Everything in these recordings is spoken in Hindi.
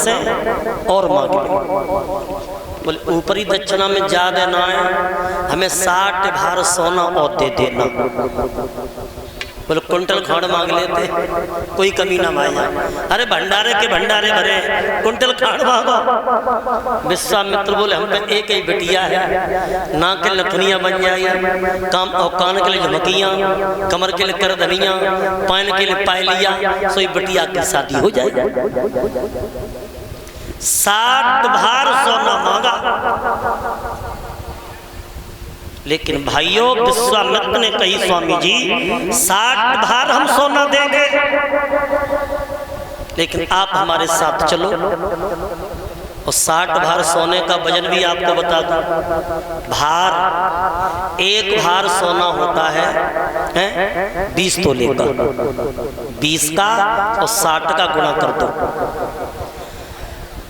हमसे और मांगे। बोले ऊपरी दक्षिणा में ज्यादा ना है, हमें 60 भार सोना और दे देना। बोले कुंटल खाड़ मांग लेते, कोई कमी ना माया। अरे भंडारे के भंडारे भरे, कुंटल खाड़ मांगो। विश्वामित्र बोले हम पे एक ही बिटिया है, नाक के नथुनिया बन जाए, काम और कान के लिए झमकियां, कमर के लिए करधनिया, पैन के लिए पायलिया, सोई बिटिया की शादी हो जाए। 60 भार सोना मांगा। लेकिन भाइयों विश्वामित्र ने कही स्वामी जी 60 भार हम सोना देंगे, लेकिन आप हमारे साथ चलो। और 60 भार सोने का वजन भी आपको बता दूं, भार 1 भार सोना होता है 20 तोले का, 20 का और 60 का गुणा कर दो।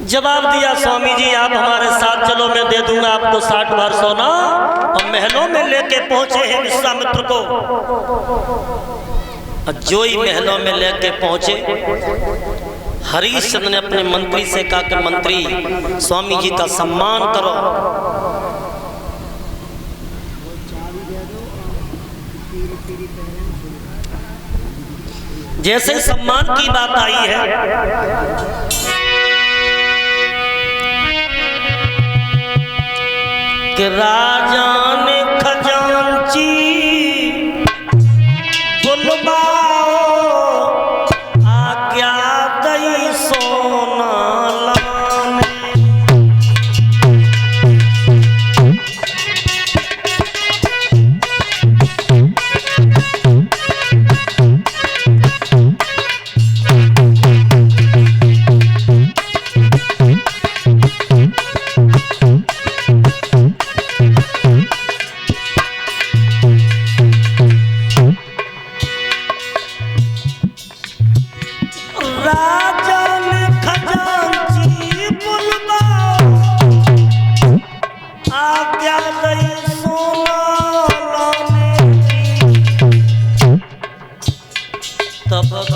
जवाब दिया स्वामी जी आप हमारे साथ चलो, मैं दे दूंगा आपको 60 भार सोना। और महलों में लेके पहुंचे हैं विश्वामित्र को। जो ही महलों में लेके पहुंचे, हरिश्चंद्र ने अपने मंत्री से कहा कि मंत्री स्वामी जी का सम्मान करो। जैसे सम्मान की बात आई है, कि राजा ने खजांची बुलवाओ, आज्ञा दई सोना लाने।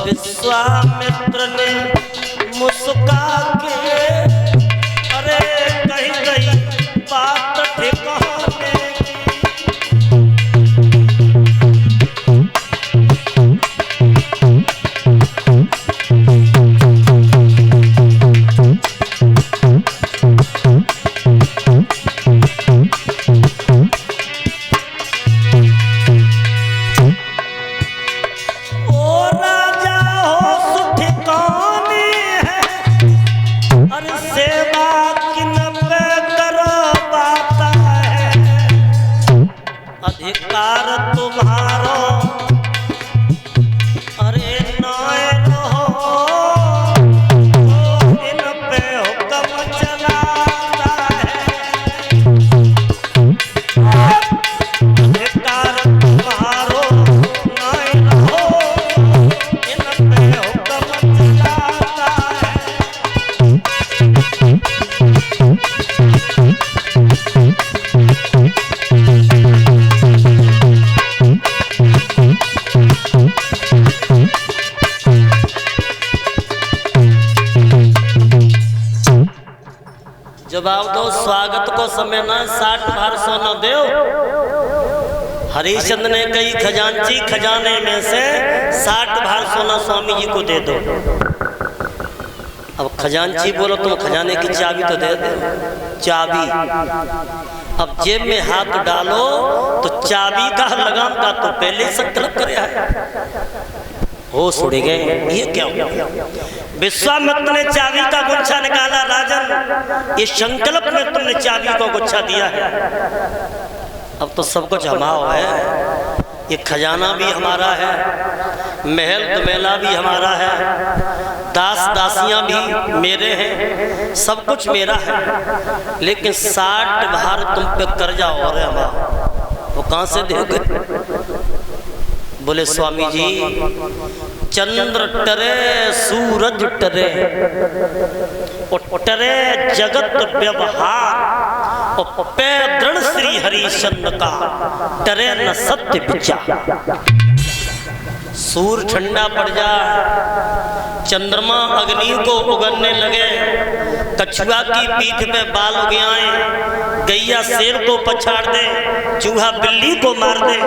विश्वामित्र ने मुस्का के अरे कहीं कहीं बात ठिकाने जवाब दो। स्वागत को समय ना 60 भार सोना दो। हरिश्चंद्र ने कही खजांची खजाने में से 60 भार सोना स्वामी जी को दे दो। अब खजांची बोलो तुम खजाने की चाबी तो दे दो। चाबी अब जेब में हाथ डालो तो चाबी का लगाम का तो पहले संकल्प करे होश उड़ गए। ये क्या हुआ? विश्वामित्र ने चाबी का गुच्छा निकाला। राजन ये संकल्प में तुमने चाबी को गुच्छा दिया है, अब तो सब कुछ हमारा है। ये खजाना भी हमारा है, महल दुमेला भी हमारा है, दास दासियां भी मेरे हैं, सब कुछ मेरा है। लेकिन 60 भार तुम पे कर्जा हो रहा है हमारा, वो कहां से दोगे? बोले स्वामी जी चंद्र टरे सूरज टरे टरे जगत व्यवहार और पे दृढ़ श्री हरिश्चंद्र का टरे न सत्य विचार। सूर ठंडा पड़ जाए, चंद्रमा अग्नि को उगलने लगे, कछुआ की पीठ पे बाल उग आए, गैया शेर को पछाड़ दे, चूहा बिल्ली को मार दे,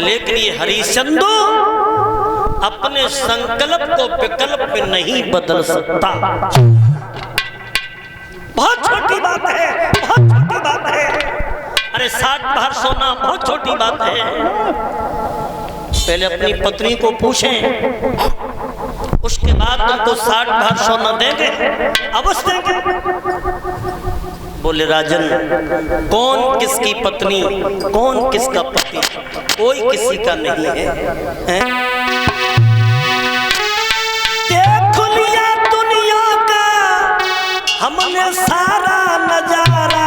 लेकिन ये हरिश्चंद्र अपने संकल्प को विकल्प में नहीं बदल सकता। बहुत छोटी बात है, बहुत छोटी बात है। अरे 60 बार सोना बहुत छोटी बात है। पहले अपनी पत्नी को पूछें, उसके बाद तुमको 60 बार सोना देंगे, अवश्य देंगे। बोले राजन, कौन किसकी पत्नी, कौन किसका पति, कोई किसी का नहीं है, हैं? देख लिया दुनिया का हमने सारा नजारा,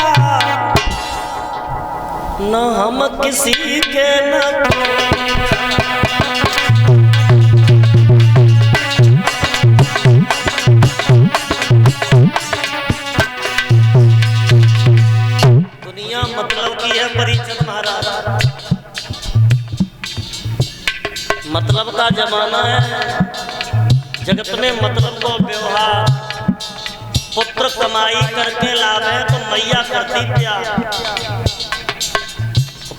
न हम किसी के न दुनिया मतलब की है परीक्षित महाराज। मतलब का जमाना है, जगत में मतलब को व्यवहार, पुत्र कमाई करके लाभ है तो मैया करती प्यार।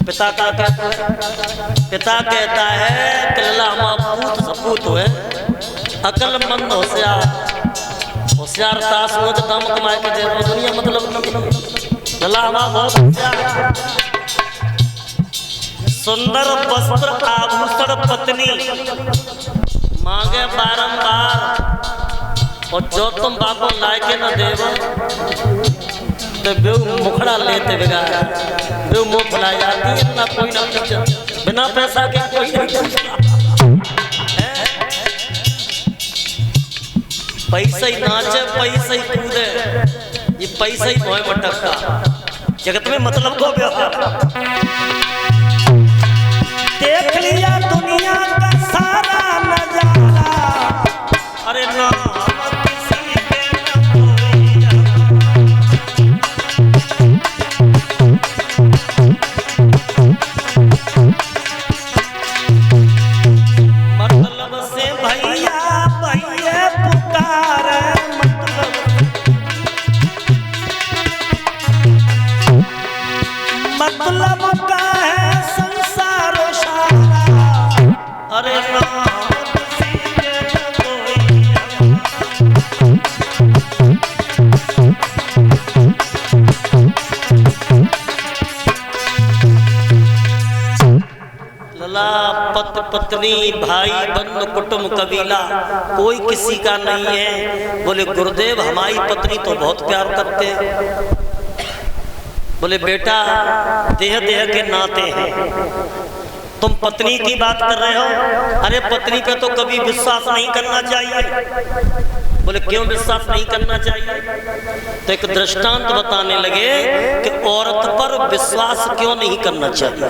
पिता का पिता कहता है कि लला पूत सपूत है, अकलमंद होशियार, होशियार ताश में दाम कमाए के दे दुनिया मतलब लला बहुत होशियार। सुंदर वस्त्र आभूषण पत्नी मांगे बारंबार, और जो तुम बापो लायके न देवो तो बेऊ मुखड़ा लेते बिगाड़, बेऊ मुंह फुला जाती है, ना कोई ना कुछ, बिना पैसा के कोई नहीं पूछता। पैसा ही नाचे, पैसा ही कूदे, ये पैसा ही भोय भटकता। जगत में मतलब को व्यवहार। देख लिया दुनिया का सारा नजारा, अरे ना मतलब से भैया भैया पुकारे, मतलब का है संसार सारा, अरे लला पति पत्नी भाई बंधु कुटुंब कबीला कोई किसी का नहीं है। बोले गुरुदेव हमारी पत्नी तो बहुत प्यार करते हैं। बोले बेटा देह देह के नाते हैं, तुम पत्नी की बात कर रहे हो, अरे पत्नी पे तो कभी विश्वास नहीं करना चाहिए। बोले क्यों विश्वास नहीं करना चाहिए? तो एक दृष्टांत बताने लगे कि औरत पर विश्वास क्यों नहीं करना चाहिए।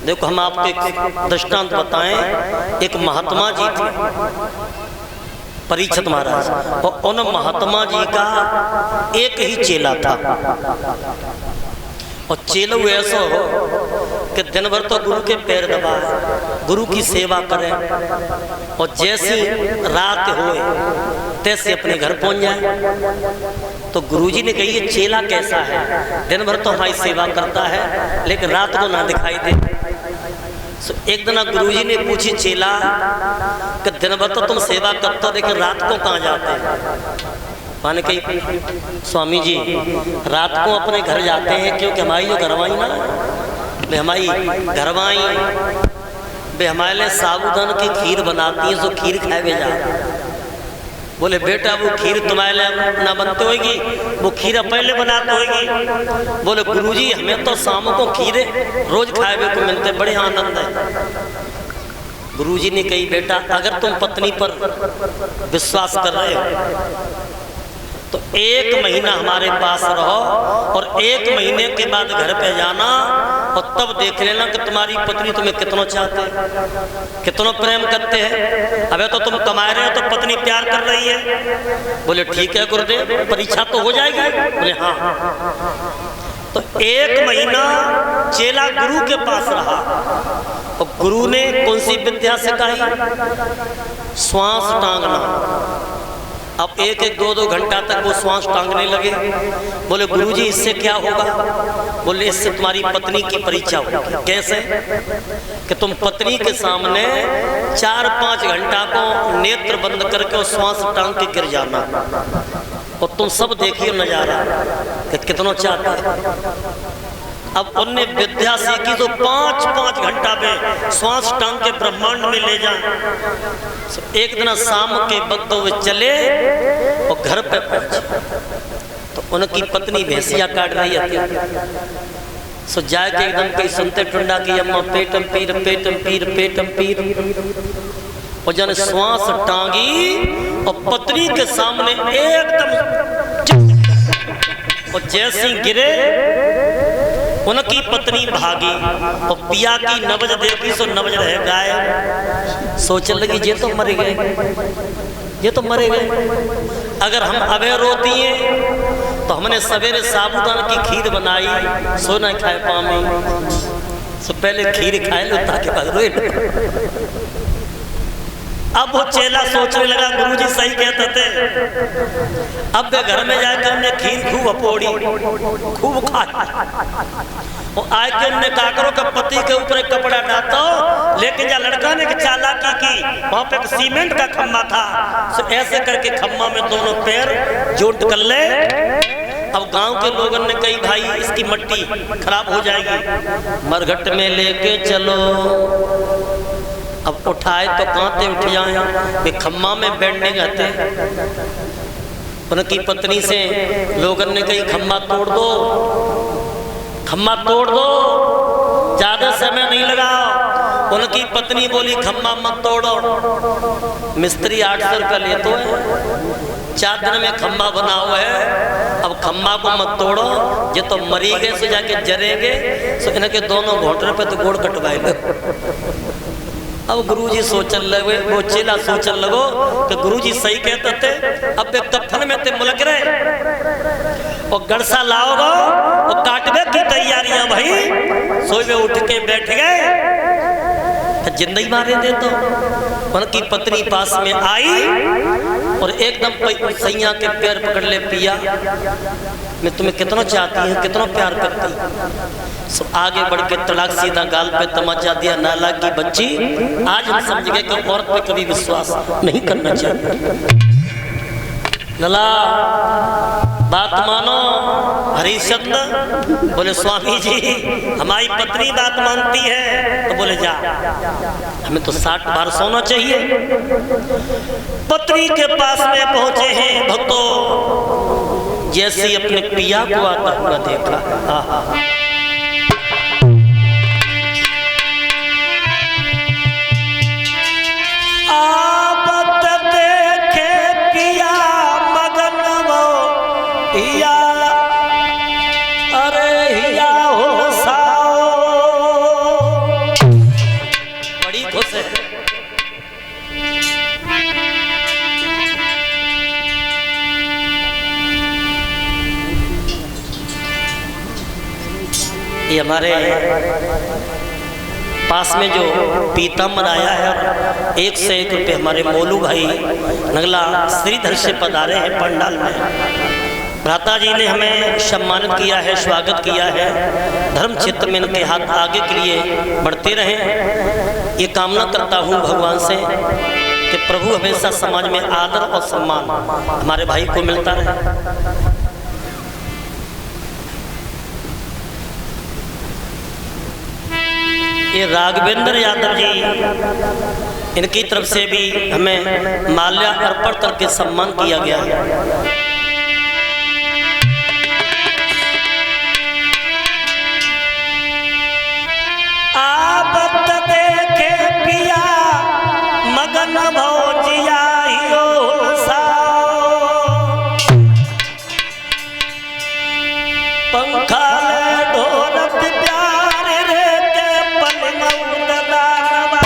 देखो हम आपको एक दृष्टांत बताएं। एक महात्मा जी थे परीक्षित महाराज, और उन महात्मा जी का एक ही चेला था, और चेलो ऐसा हो कि दिन भर तो गुरु के पैर दबाए, गुरु की सेवा करें, और जैसी रात होए तैसे अपने घर पहुंच जाए। तो गुरुजी ने कही ये चेला कैसा है, दिन भर तो हमारी सेवा करता है लेकिन रात को ना दिखाई दे। एक दिन गुरुजी ने पूछी चेला कि दिन भर तो तुम सेवा करते हो लेकिन रात को कहाँ जाते हैं? माने कही स्वामी जी रात को अपने घर जाते हैं क्योंकि हमारी जो घरवाई ना वे हमारी घरवाई वे हमारे लिए साबूदाना की खीर बनाती है, जो खीर खाए वे जाते। बोले बेटा वो खीर तुम्हारे लिए ना बनती होगी, वो खीर पहले बनाती होगी। बोले गुरुजी हमें तो शाम को खीरे रोज खाए हुए को मिलते, बड़े आनंद है। गुरुजी ने कही बेटा अगर तुम पत्नी पर विश्वास कर रहे हो तो 1 महीना हमारे पास रहो, और 1 महीने के बाद घर पे जाना, और तब देख लेना कि तुम्हारी पत्नी तुम्हें कितना चाहते हैं, कितना प्रेम करते हैं। अबे तो तुम कमा रहे हो तो पत्नी प्यार कर रही है। बोले ठीक है गुरुदेव, परीक्षा तो हो जाएगी। बोले हाँ। तो 1 महीना चेला गुरु के पास रहा, और गुरु ने कौन सी विद्या सिखाई? श्वास टांगना। अब एक एक दो दो घंटा तक वो श्वास टांगने लगे। बोले गुरुजी इससे क्या होगा? बोले इससे तुम्हारी पत्नी की परीक्षा होगी। कैसे? कि तुम पत्नी के सामने 4-5 घंटा को नेत्र बंद करके और श्वास टांग के गिर जाना और तुम सब देखिए नजारा कि कितना चाहते हैं। अब उनने विद्या सीखी तो 5-5 घंटा में श्वास टांग के ब्रह्मांड में ले जाए। एक दिन शाम के वक्त वे चले और घर पे पहुंचे तो उनकी पत्नी भैंसिया काट रही थी। सो जाके एकदम कहीं सुनते टुंडा की अम्मा पेटम पीर पेटम पीर पेटम पीर। और जन श्वास टांगी और पत्नी के सामने एकदम और जैसी गिरे उनकी पत्नी भागी और पिया की नब्ज देखी सो नब्ज रह गाय। सोचने लगी ये तो मरे गए, ये तो मरे गए। अगर हम अबे रोती हैं तो हमने सवेरे साबूदाना की खीर बनाई, सोना खाए पामी। सो पहले खीर खाए लो ताकि बाद रोए। अब वो चेला सोचने लगा गुरुजी सही कहते थे। अब वे घर में जाकर हमने खीर खूब अपोड़ी खूब खाई और आए के उनने कहा करो कि पति के ऊपर एक कपड़ा डालता लेकिन जा लड़का ने चालाकी की वहां पे एक सीमेंट का खम्मा था। तो ऐसे करके खम्मा में दोनों पैर जोड़ कर ले। अब गांव के लोगों ने कही भाई इसकी मट्टी खराब हो जाएगी, मरघट में लेके चलो। अब उठाए तो कांते उठ जाए कि खम्मा में बैठने गए। उनकी पत्नी से लोगों ने कही खम्मा तोड़ दो, खम्मा तोड़ दो, ज्यादा समय नहीं लगाओ। उनकी पत्नी बोली खम्मा मत तोड़ो, मिस्त्री 800 रुपया लेते है, 4 दिन में खम्मा बना हुआ है। अब खम्मा को मत तोड़ो, ये तो मरी गए सो जाके जरेंगे। सो इनके दोनों घोटने पे तो गोड़ कटवाए। अब गुरुजी सोचन लगे, वो चेला सोचन लगो कि गुरुजी सही कहते थे। अब वे कफन में ते मुलक रहे और गड़सा लाओगे और काटने की तैयारियां भाई। सोए वे उठ के बैठ गए, जिंदगी मारे दे तो। उनकी पत्नी पास में आई और एकदम सैया के पैर पकड़ ले, पिया मैं तुम्हें कितना चाहती हूँ, कितना प्यार करती। सो आगे बढ़ के तलाक सीधा गाल पे तमाचा दिया, नाला की बच्ची। आज हम समझ गए कि औरत पे कभी विश्वास नहीं करना चाहिए। लला बात मानो। हरिश्चंद्र बोले स्वामी जी हमारी पत्नी बात मानती है। तो बोले जा, हमें तो 60 बार सोना चाहिए। पत्नी के पास में पहुंचे हैं भक्तों, जैसे अपने पिया को आता हुआ देखा। आप देखे पिया मगन वो पिया, अरे हिया हो साओ। बड़ी खुश है। ये हमारे पास में जो पीताम्बर आया है, 1 से 1 रुपये हमारे मोलू भाई नगला श्रीधर से पधारे हैं पंडाल में। भ्राता जी ने हमें सम्मानित किया है, स्वागत किया है। धर्म क्षेत्र में इनके हाथ आगे के लिए बढ़ते रहें, ये कामना करता हूँ भगवान से कि प्रभु हमेशा समाज में आदर और सम्मान हमारे भाई को मिलता रहे। ये राघवेंद्र यादव जी, इनकी तरफ से भी हमें माल्या अर्पण करके सम्मान किया गया है। आप देखे पिया मगन भौजिया हियो साओ, पंखा ढोलक प्यारे रे के पलंग दलावा।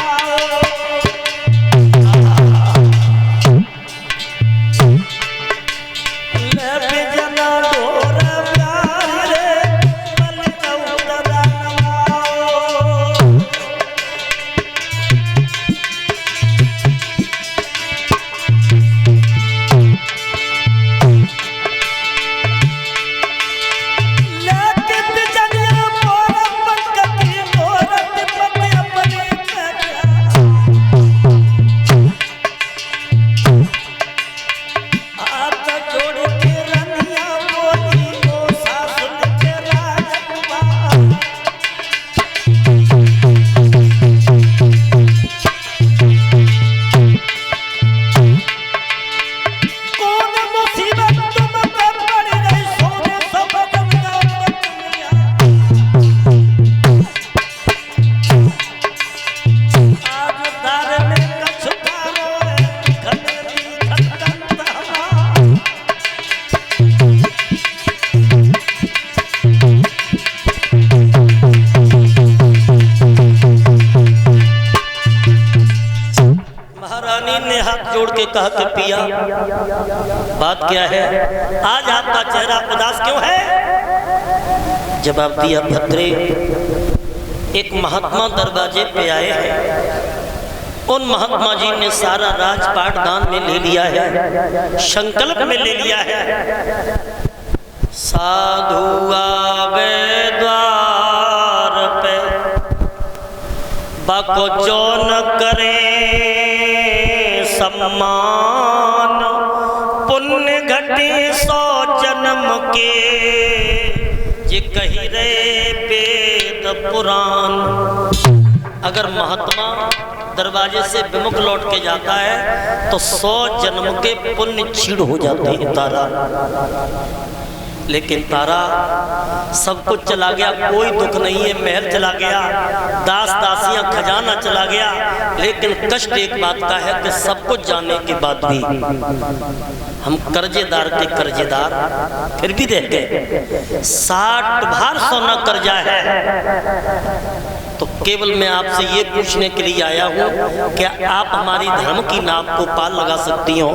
के कहा कि पिया बात क्या है, आज आपका चेहरा उदास क्यों है? जवाब दिया, भद्रे एक महात्मा दरवाजे पे आए हैं, उन महात्मा जी ने सारा राजपाट दान में ले लिया है, संकल्प में ले लिया है। साधु आवे द्वार पे बाको जो न करे सम्मान, पुण्य घटे 100 जन्म के ये कही रहे वेद पुराण। अगर महात्मा दरवाजे से विमुख लौट के जाता है तो 100 जन्म के पुण्य छीड़ हो जाते हैं तारा। लेकिन तारा सब कुछ चला गया, कोई दुख नहीं है, महल चला गया, दास दासियां, खजाना चला गया, लेकिन कष्ट एक बात का है कि सब कुछ जाने के बाद भी हम कर्जेदार के कर्जेदार फिर भी रह गए। 60 भार सोना कर्जा है। तो केवल मैं आपसे ये पूछने के लिए आया हूँ, क्या आप हमारी धर्म की नाव को पार लगा सकती हो?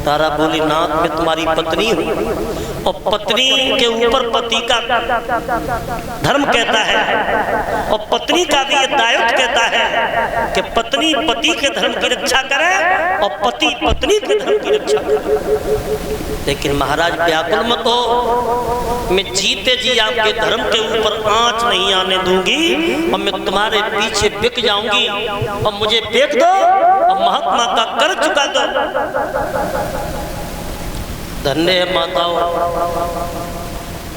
तारा बोली, नाथ मैं तुम्हारी पत्नी हूँ, और पत्नी के ऊपर पति का धर्म कहता है, और पत्नी का भी ये दायित्व कहता है कि पत्नी पति के धर्म की रक्षा करे और पति पत्नी के धर्म की रक्षा करे। लेकिन महाराज व्याकुल मत हो, मैं जीते जी आपके धर्म के ऊपर आंच नहीं आने दूंगी, और मैं तुम्हारे पीछे बिक जाऊंगी, और मुझे बेच दो और महात्मा का कर चुका दो। धन्य है माताओं,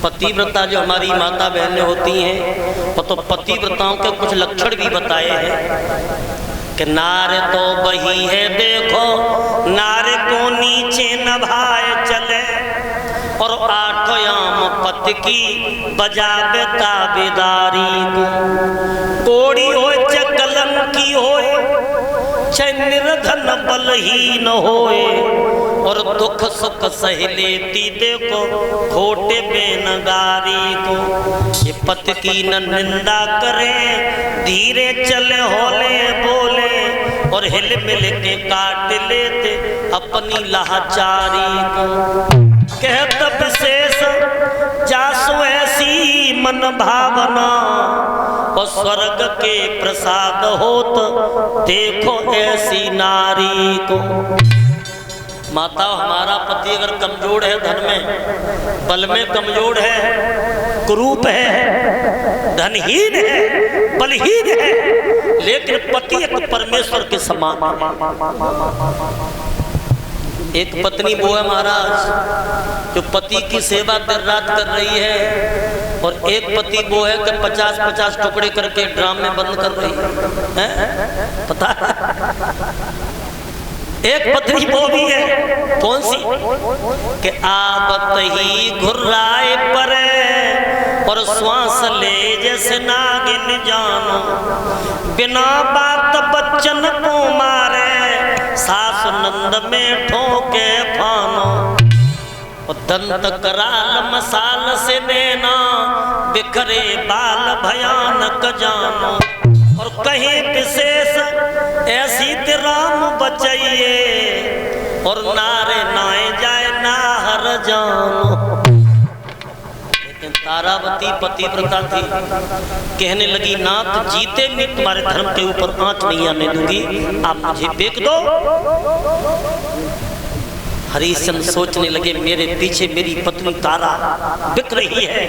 पतिव्रता जो हमारी माता बहनें होती हैं, वो तो पतिव्रताओं के कुछ लक्षण भी बताए हैं कि नारे तो वही है देखो, नारे को नीचे नभाए चले, और 8 याम पति की बजावे ताबेदारी को। कोड़ी होए च कलंकी होए, चाहे निर्धन बलहीन होए, और दुख सुख सह लेती देखो खोटे बेनगारी को। ये पति की न निंदा करे, धीरे चले होले बोले, और हिल मिल के काट लेते अपनी लाचारी को। कहत विशेष जासु ऐसी मन भावना, और स्वर्ग के प्रसाद होत देखो ऐसी नारी को। माता, हमारा पति अगर कमजोर है, धन में बल में कमजोर है, कुरूप है, धनहीन है, बलहीन है, लेकिन पति एक परमेश्वर के समान। एक पत्नी वो है महाराज जो पति की सेवा दिन रात कर रही है, और एक पति वो है कि 50-50 टुकड़े करके ड्राम में बंद कर रही है, पता है? एक पत्नी वो भी है, कौन सी? कि आवत ही घुर्राए परे, और श्वास ले जैसे नागिन जानो, बिना बात बच्चन को मारे, सास नंद में ठोके फानो, और दंत कराल मसाल से देना, बिखरे बाल भयानक जानो, और कहीं विशेष ऐसी राम बचाइए, और नारे नाए जाए नाहर जानो। लेकिन तारावती पतिव्रता थी, कहने लगी, नाथ जीते में तुम्हारे धर्म के ऊपर आंच नहीं आने दूंगी, आप मुझे बेच दो। हरिश्चंद्र सोचने लगे, मेरे पीछे मेरी पत्नी तारा बिक रही है।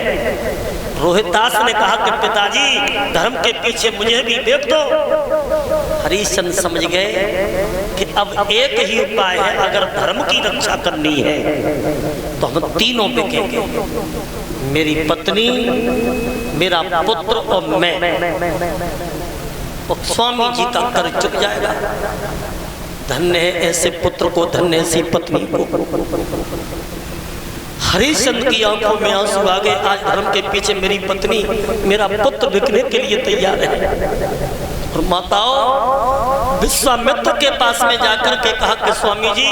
रोहितास ने कहा कि पिताजी धर्म के पीछे मुझे भी बेच दो। हरिश्चंद्र समझ गए कि अब एक ही उपाय है, अगर धर्म की रक्षा करनी है तो हम तीनों बिकेंगे, मेरी पत्नी, मेरा पुत्र और मैं। और स्वामी जी का कर चुक जाएगा। धन्य है ऐसे पुत्र को, धन्य ऐसी पत्नी को। हरिश्चंद्र की आंखों में आंसू आ गए, आज धर्म के पीछे मेरी पत्नी, मेरा पुत्र बिकने के लिए तैयार है। और माताओं, विश्वामित्र के पास में जाकर के कहा कि स्वामी जी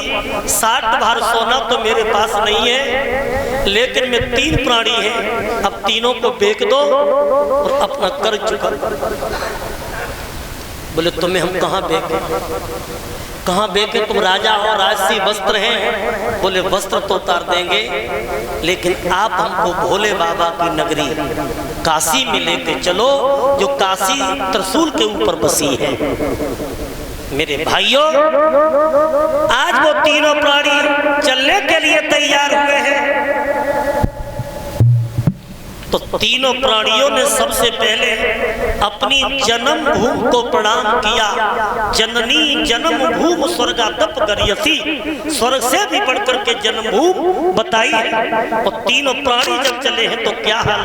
60 भार सोना तो मेरे पास नहीं है, लेकिन मैं 3 प्राणी हैं, अब तीनों को बेच दो और अपना कर्ज चुका। बोले तुम्हें हम कहाँ बेचे? कहाँ बेके तुम राजा हो, राजसी वस्त्र हैं। बोले वस्त्र तो उतार देंगे, लेकिन आप हमको भोले बाबा की नगरी काशी में लेके चलो, जो काशी त्रिशूल के ऊपर बसी है। मेरे भाइयों, आज वो तीनों प्राणी चलने के लिए तैयार हुए हैं। तो तीनों प्राणियों ने सबसे पहले अपनी जन्म भूमि को प्रणाम किया। जननी जन्म भूमि स्वर्गादप गरियसी, स्वर्ग से भी बढ़कर के जन्म भूमि बताई है। और तीनों प्राणी जब चले हैं तो क्या हाल